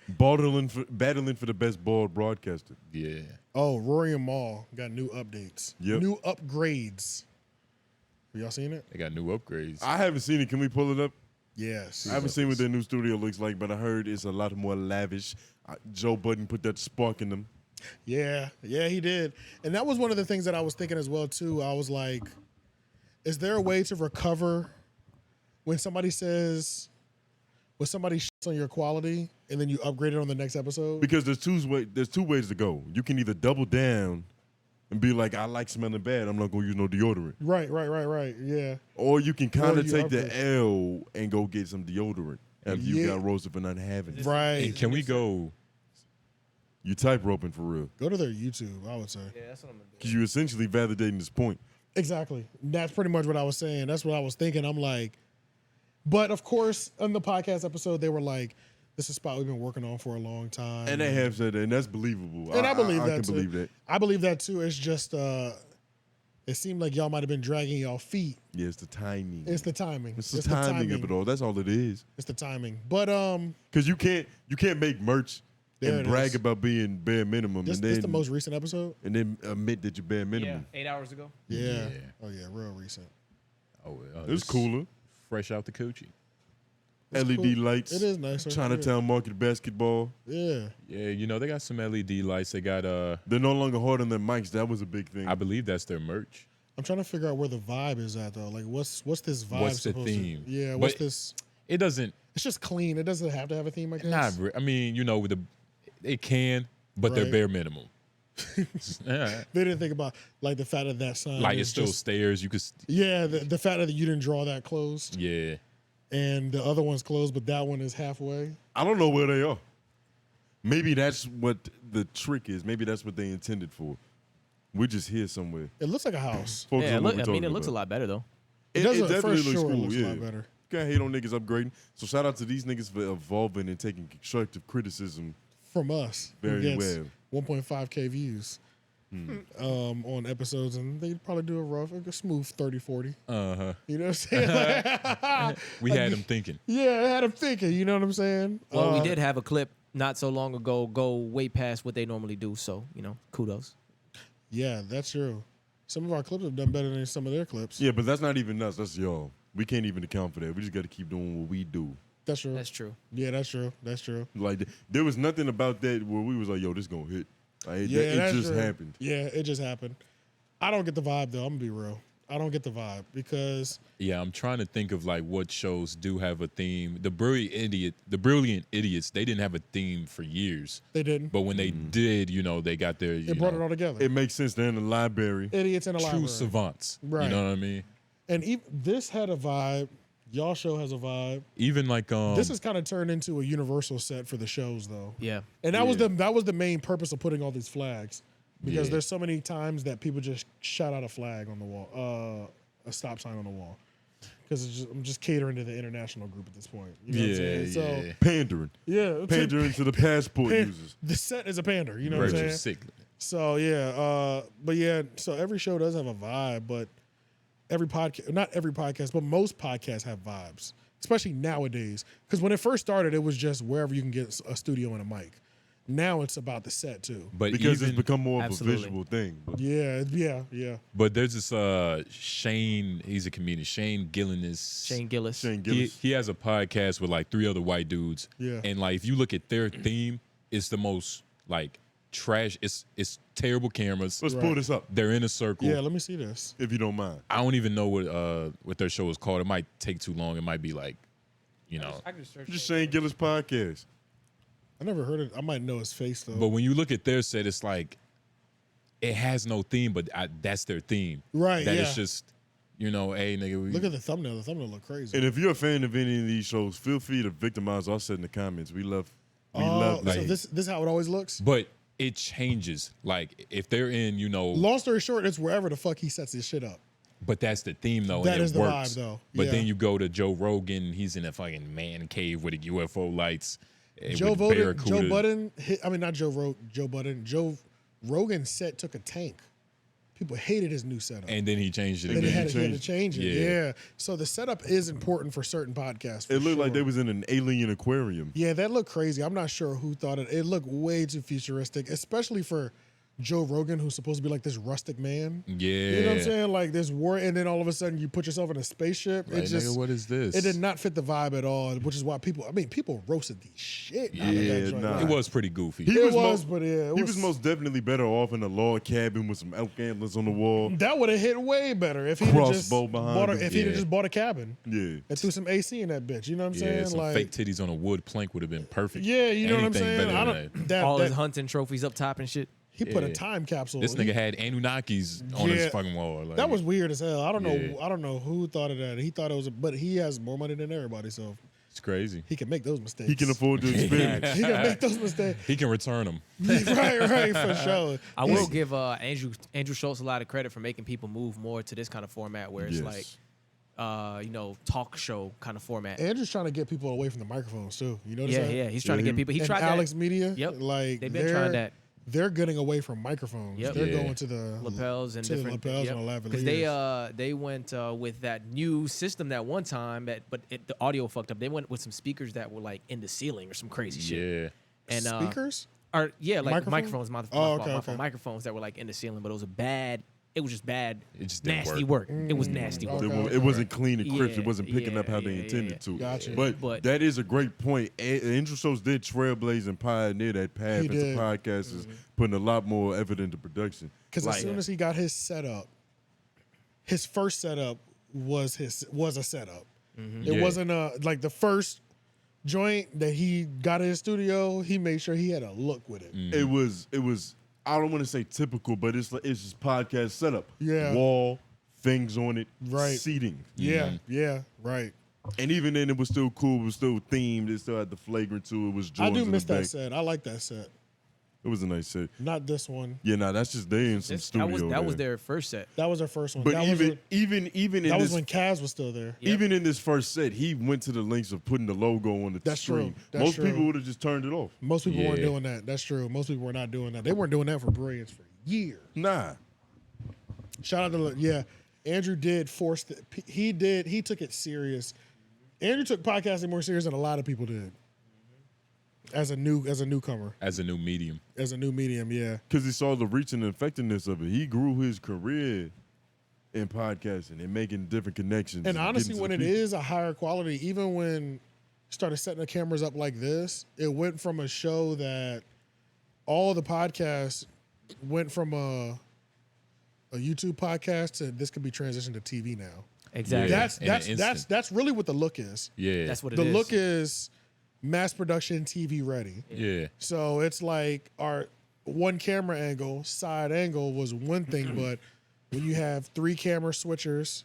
battling for the best bald broadcaster. Yeah. Oh, Rory and Maul got new updates. Yep. New upgrades. Have y'all seen it? They got new upgrades. I haven't seen it. Can we pull it up? Yes. I haven't seen what their new studio looks like, but I heard it's a lot more lavish. Joe Budden put that spark in them. Yeah, he did. And that was one of the things that I was thinking as well, too. I was like, is there a way to recover when somebody says, when somebody shits on your quality and then you upgrade it on the next episode? Because there's two ways to go. You can either double down and be like, I like smelling bad, I'm not going to use no deodorant. Right, yeah. Or you can kind Or of you take upgrade. the L and go get some deodorant after you got roasted for not having it. Right. And can we go? You type roping for real. Go to their YouTube, I would say. Yeah, that's what I'm gonna do. Because you're essentially validating this point. Exactly. That's pretty much what I was saying. That's what I was thinking. I'm like, but of course, on the podcast episode, they were like, this is a spot we've been working on for a long time. And they have said that, and that's believable. And I believe that I can too. believe that. I believe that too. It's just, it seemed like y'all might have been dragging y'all feet. Yeah, it's the timing. It's the timing. It's the timing of it all. That's all it is. It's the timing. But because you can't make merch there and it brag is. about being bare minimum, This and then the most recent episode. and then admit that you're bare Yeah, minimum. 8 hours ago. Yeah. Oh yeah, real recent. Oh, It was cooler. Fresh out the coochie. It's LED cool. lights. It is nicer. Chinatown Market basketball. Yeah. Yeah, you know they got some LED lights. They got They're no longer hard on their mics. That was a big thing. I believe that's their merch. I'm trying to figure out where the vibe is at though. Like, what's this vibe? What's the supposed theme? To, yeah. But What's this? It doesn't. It's just clean. It doesn't have to have a theme. I guess. I mean, you know, with it can, but they're Right. bare minimum. Yeah. They didn't think about like the fact that sign. Like is it's still just- stairs. You could. Yeah, the fact that you didn't draw that closed, Yeah. and the other one's closed, but that one is halfway. I don't know where they are. Maybe that's what the trick is. Maybe that's what they intended for. We're just here somewhere. It looks like a house. Focus Yeah, on what we're it talking looks a about. lot better though. It does. definitely For looks sure, cool. it looks Yeah. a lot better. You can't hate on niggas upgrading. So shout out to these niggas for evolving and taking constructive criticism From us, who very gets well. 1.5K views on episodes, and they probably do a smooth 30-40. Uh-huh. You know what I'm saying? Like, We had them thinking. yeah, I had them thinking. You know what I'm saying? Well, we did have a clip not so long ago go way past what they normally do. So kudos. Yeah, that's true. Some of our clips have done better than some of their clips. Yeah, but that's not even us. That's y'all. We can't even account for that. We just got to keep doing what we do. That's true. That's true. Yeah, that's true. That's true. Like there was nothing about that where we was like, "Yo, this gonna hit." Like, Yeah, it that's just true. happened. Yeah, it just happened. I don't get the vibe though. I'm gonna be real. I don't get the vibe because Yeah, I'm trying to think of like what shows do have a theme. The Brilliant Idiots, they didn't have a theme for years. they didn't. But when they did, they got their It brought it all together. It makes sense. They're in the library. Idiots in the true library. savants. Right. You know what I mean? And this had a vibe. Y'all show has a vibe. Even like This has kind of turned into a universal set for the shows though. Yeah. And that was the main purpose of putting all these flags. Because Yeah. there's so many times that people just shout out a flag on the wall, a stop sign on the wall. Because I'm just catering to the international group at this point. You know what I'm saying? So, Pandering. yeah. Pandering to the passport users. The set is a pander, you know what I'm Virgil saying? Sigler. So yeah, but yeah, so every show does have a vibe, but not every podcast, but most podcasts have vibes, especially nowadays. Because when it first started, it was just wherever you can get a studio and a mic. Now it's about the set too. But Because even, it's become more of Absolutely. a visual thing. But Yeah. but there's this Shane, he's a comedian, Shane Gillis. Shane Gillis. Shane Gillis. He has a podcast with like 3 other white dudes. Yeah. And like if you look at their theme, it's the most like trash. It's terrible cameras. Let's pull this up, They're in a circle. Yeah, let me see this. if you don't mind. I don't even know what their show is called. It might take too long. It might be like, I can search Just Shane Gillis podcast. I never heard it. I might know his face though. but when you look at their set, it's like it has no theme, but that's their theme. Right, That yeah. it's just, hey nigga, we Look at the thumbnail. The thumbnail look crazy. And if you're a fan of any of these shows, feel free to victimize us in the comments. We love so like, this is how it always looks. But it changes. Like if they're in, Long story short, it's wherever the fuck he sets his shit up. but that's the theme though, That and is it the works. vibe, though. But Yeah. then you go to Joe Rogan, he's in a fucking man cave with UFO lights. Joe with Budden, not Joe Budden. Joe Rogan's set took a tank. People hated his new setup. And then he changed it Then he again. had to change it. Yeah. Yeah. So the setup is important for certain podcasts. For It looked like sure. they was in an alien aquarium. Yeah, that looked crazy. I'm not sure who thought it. It looked way too futuristic, especially for Joe Rogan, who's supposed to be like this rustic man. Yeah. You know what I'm saying? Like this war, and then all of a sudden you put yourself in a spaceship. Like, It just, nigga, what is this? it did not fit the vibe at all, which is why people roasted the shit out of Yeah, that joint. nah. Like, It was pretty goofy. He It was, was, mo- but yeah, it he was- was most definitely better off in a log cabin with some elk antlers on the wall. that would have hit way better if he just Crossbow behind bought him. if he'd have Yeah. just bought a cabin Yeah. and threw some AC in that bitch. You know what I'm Yeah, saying? some Like, fake titties on a wood plank would have been perfect. yeah, you know what I'm Anything saying? better I than don't. that. That, All his that- hunting trophies up top and shit. he put a Yeah. time capsule. This He- nigga had Anunnakis on his Yeah. fucking wall. Like, That was weird as hell. I don't know. Yeah. I don't know who thought of that. He thought it was, but he has more money than everybody, so it's crazy. he can make those mistakes. He can afford to experiment. He can make those mistakes. He can return them. right, for sure. I will give Andrew Schultz a lot of credit for making people move more to this kind of format where it's Yes. like, talk show kind of format. Andrew's trying to get people away from the microphones too. You notice that? Yeah, he's trying to Yeah, get people. He And tried Alex that. Media. Yep. Like They've been trying that. They're getting away from microphones. Yep. They're Yeah. going to the Lapels and to the different lapels and lavaliers. because they went with that new system that one time but the audio fucked up. They went with some speakers that were like in the ceiling or some crazy shit. Yeah. And speakers. or yeah, like Microphones? microphones. My Oh, fault, okay, my fault. okay. Microphones that were like in the ceiling, but it was a bad. It was just bad. It just didn't nasty work. work. It was nasty work. Okay. It wasn't clean and crisp. Yeah, It wasn't picking up how yeah, they yeah, intended yeah. to. Gotcha. But that is a great point. Andrew Schultz did trailblaze and pioneer that path He into did. podcasters, putting a lot more effort into production. Because Like, as soon as he got his setup, his first setup was a setup. It Yeah. wasn't like the first joint that he got in his studio. He made sure he had a look with it. it was I don't want to say typical, but it's just podcast setup. Yeah. Wall, things on it, Right. seating. Yeah, yeah, right. And even then, it was still cool. It was still themed. It still had the flagrant to it. It was Jordans I do in miss the that back. set. I like that set. It was a nice set. Not this one. Yeah, nah, that's just they in some studio. That was there. their first set. That was our first one. But that even was, even in that was this when Kaz was still there. Yep. even in this first set, he went to the lengths of putting the logo on the That's screen. true. That's Most true. people would have just turned it off. Most people weren't Yeah. doing that. That's true. Most people were not doing that. They weren't doing that for Brilliance for years. Nah. Shout out to Andrew did force he took it serious. Andrew took podcasting more serious than a lot of people did. As a newcomer, As a new medium. as a new medium, yeah. Because he saw the reach and effectiveness of it. He grew his career in podcasting and making different connections. And honestly, getting to when the it people. is a higher quality, even when started setting the cameras up like this, it went from a show that all the podcasts went from a YouTube podcast to this could be transitioned to TV now. Exactly. Yeah. That's in an that's instant. that's really what the look is. Yeah. That's what it The is. look is mass production TV ready. Yeah. So it's like our one camera angle, side angle was one thing, but when you have 3 camera switchers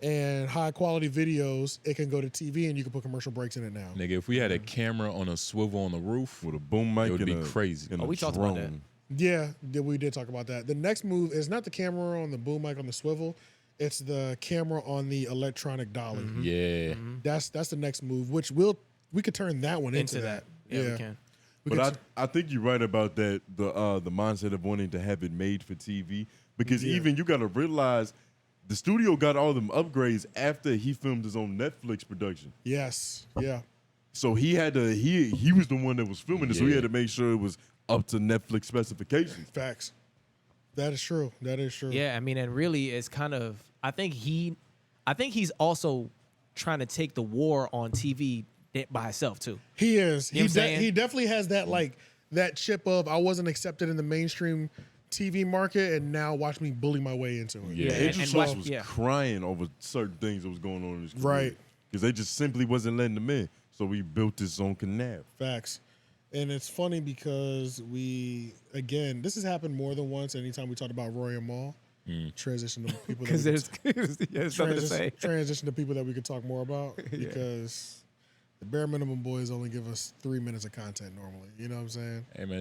and high quality videos, it can go to TV and you can put commercial breaks in it now. Nigga, if we had a camera on a swivel on the roof, with a boom mic, It would and be a- crazy. and Oh, a we talked about drone. Yeah, we did talk about that. The next move is not the camera on the boom mic on the swivel, it's the camera on the electronic dolly. yeah. That's the next move, which we could turn that one into that. Yeah, we can. But I think you're right about that. The mindset of wanting to have it made for TV, because Yeah. even you got to realize the studio got all them upgrades after he filmed his own Netflix production. Yes. Yeah. So he had to he was the one that was filming it, so he Yeah. had to make sure it was up to Netflix specifications. Facts. That is true. That is true. Yeah, I mean, and really, it's kind of. I think he's also trying to take the war on TV by himself too. He is. You know what I'm saying? He definitely has that that chip of I wasn't accepted in the mainstream TV market, and now watch me bully my way into it. Yeah. Andrew and Schultz watch- was yeah. crying over certain things that was going on in his career. Right. Because they just simply wasn't letting him in. So we built this on Canal. Facts. And it's funny because this has happened more than once. Anytime we talked about Rory and Maul, transition to people that There's nothing to say. transition to people that we could talk more about because the bare minimum boys only give us 3 minutes of content normally. You know what I'm saying? Hey man,